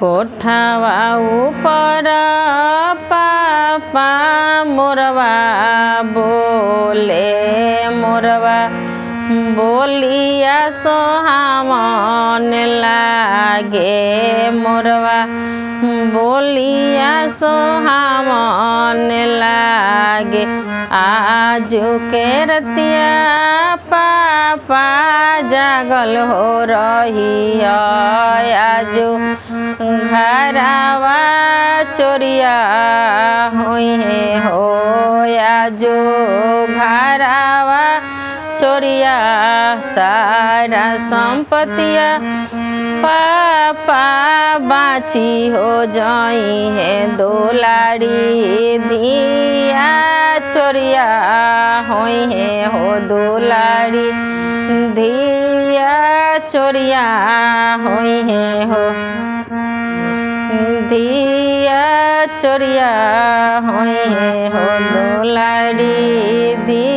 कोठावा ऊपर पापा मोरवा बोले मोरवा बोलिया सोहावन लागे मोरवा बोलिया सोहावन लागे आजू के रतिया पापा जागल हो रही है आजू घरवा चोरिया हुई हो आजू घरवा चोरिया सारा संपत्तिया पापा बाची हो जाई है दुलारी धिया चोरिया हुई है हो दुलारी धिया चोरिया हुई है हो धिया चोरिया हुई है हो दुलारी